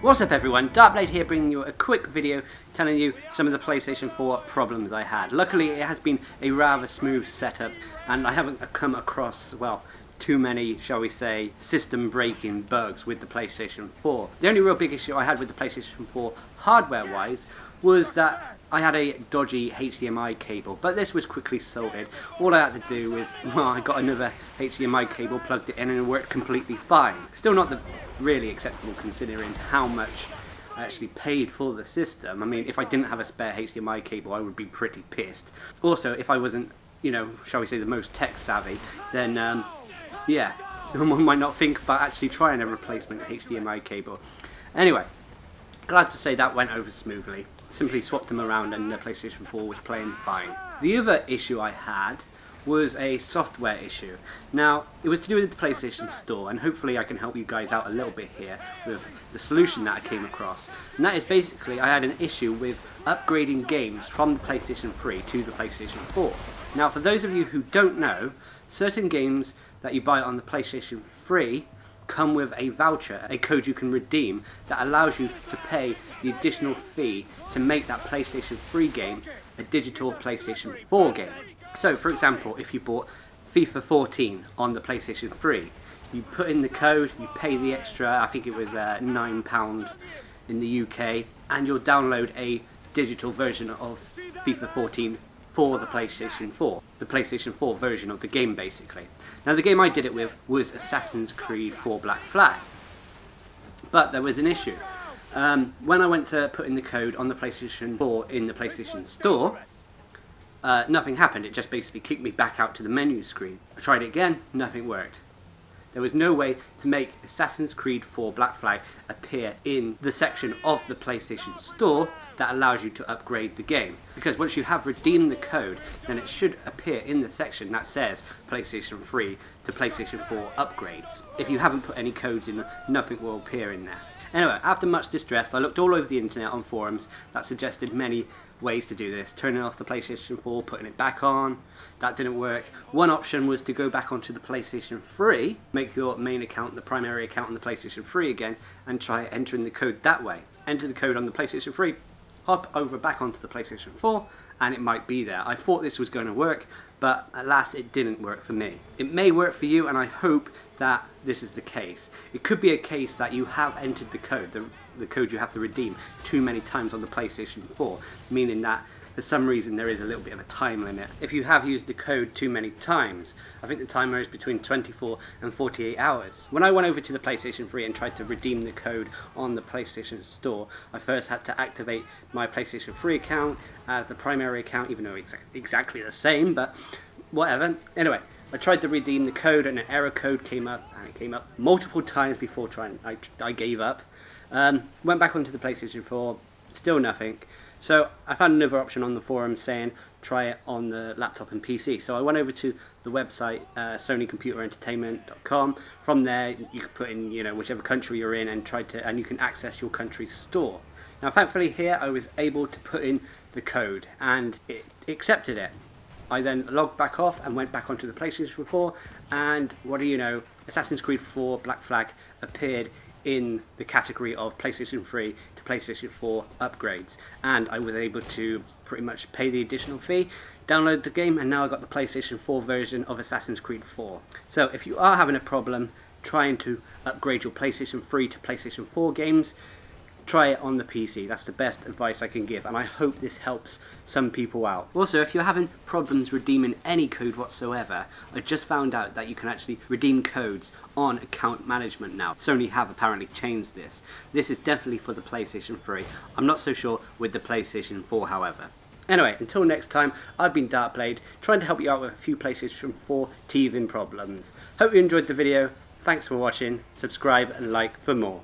What's up everyone, Darcblade here bringing you a quick video telling you some of the PlayStation 4 problems I had. Luckily it has been a rather smooth setup and I haven't come across, well, too many, shall we say, system breaking bugs with the PlayStation 4. The only real big issue I had with the PlayStation 4 hardware wise was that I had a dodgy HDMI cable, but this was quickly sorted. All I had to do was, well, I got another HDMI cable, plugged it in and it worked completely fine. Still not the really acceptable considering how much I actually paid for the system. I mean, if I didn't have a spare HDMI cable I would be pretty pissed. Also, if I wasn't, you know, shall we say the most tech savvy, then yeah, someone might not think about actually trying a replacement HDMI cable. Anyway, glad to say that went over smoothly. Simply swapped them around and the PlayStation 4 was playing fine. The other issue I had was a software issue. Now, it was to do with the PlayStation Store, and hopefully I can help you guys out a little bit here with the solution that I came across. And that is basically, I had an issue with upgrading games from the PlayStation 3 to the PlayStation 4. Now, for those of you who don't know, certain games that you buy on the PlayStation 3 come with a voucher, a code you can redeem that allows you to pay the additional fee to make that PlayStation 3 game a digital PlayStation 4 game. So for example, if you bought FIFA 14 on the PlayStation 3, you put in the code, you pay the extra, I think it was £9 in the UK, and you'll download a digital version of FIFA 14 for the PlayStation 4. The PlayStation 4 version of the game basically. Now the game I did it with was Assassin's Creed 4 Black Flag. But there was an issue. When I went to put in the code on the PlayStation 4 in the PlayStation Store, nothing happened. It just basically kicked me back out to the menu screen. I tried it again, nothing worked. There was no way to make Assassin's Creed 4 Black Flag appear in the section of the PlayStation Store that allows you to upgrade the game. Because once you have redeemed the code, then it should appear in the section that says PlayStation 3 to PlayStation 4 upgrades. If you haven't put any codes in, nothing will appear in there. Anyway, after much distress, I looked all over the internet on forums that suggested many ways to do this. Turning off the PlayStation 4, putting it back on. That didn't work. One option was to go back onto the PlayStation 3, make your main account the primary account on the PlayStation 3 again, and try entering the code that way. Enter the code on the PlayStation 3, hop over back onto the PlayStation 4, and it might be there. I thought this was going to work, but alas, it didn't work for me. It may work for you, and I hope that this is the case. It could be a case that you have entered the code, the code you have to redeem, too many times on the PlayStation 4, meaning that for some reason there is a little bit of a time limit. If you have used the code too many times, I think the timer is between 24 and 48 hours. When I went over to the PlayStation 3 and tried to redeem the code on the PlayStation Store, I first had to activate my PlayStation 3 account as the primary account, even though it's exactly the same, but whatever. Anyway, I tried to redeem the code and an error code came up, and it came up multiple times before I gave up. Went back onto the PlayStation 4, still nothing. So I found another option on the forum saying try it on the laptop and PC. So I went over to the website sonycomputerentertainment.com. From there you can put in, you know, whichever country you're in and you can access your country's store. Now thankfully here I was able to put in the code and it accepted it. I then logged back off and went back onto the PlayStation 4, and what do you know, Assassin's Creed 4 Black Flag appeared in the category of PlayStation 3 to PlayStation 4 upgrades, and I was able to pretty much pay the additional fee, download the game, and now I got the PlayStation 4 version of Assassin's Creed 4. So if you are having a problem trying to upgrade your PlayStation 3 to PlayStation 4 games, try it on the PC. That's the best advice I can give, and I hope this helps some people out. Also, if you're having problems redeeming any code whatsoever, I just found out that you can actually redeem codes on account management now. Sony have apparently changed this. This is definitely for the PlayStation 3. I'm not so sure with the PlayStation 4, however. Anyway, until next time, I've been Darcblade, trying to help you out with a few PlayStation 4 teething problems. Hope you enjoyed the video. Thanks for watching. Subscribe and like for more.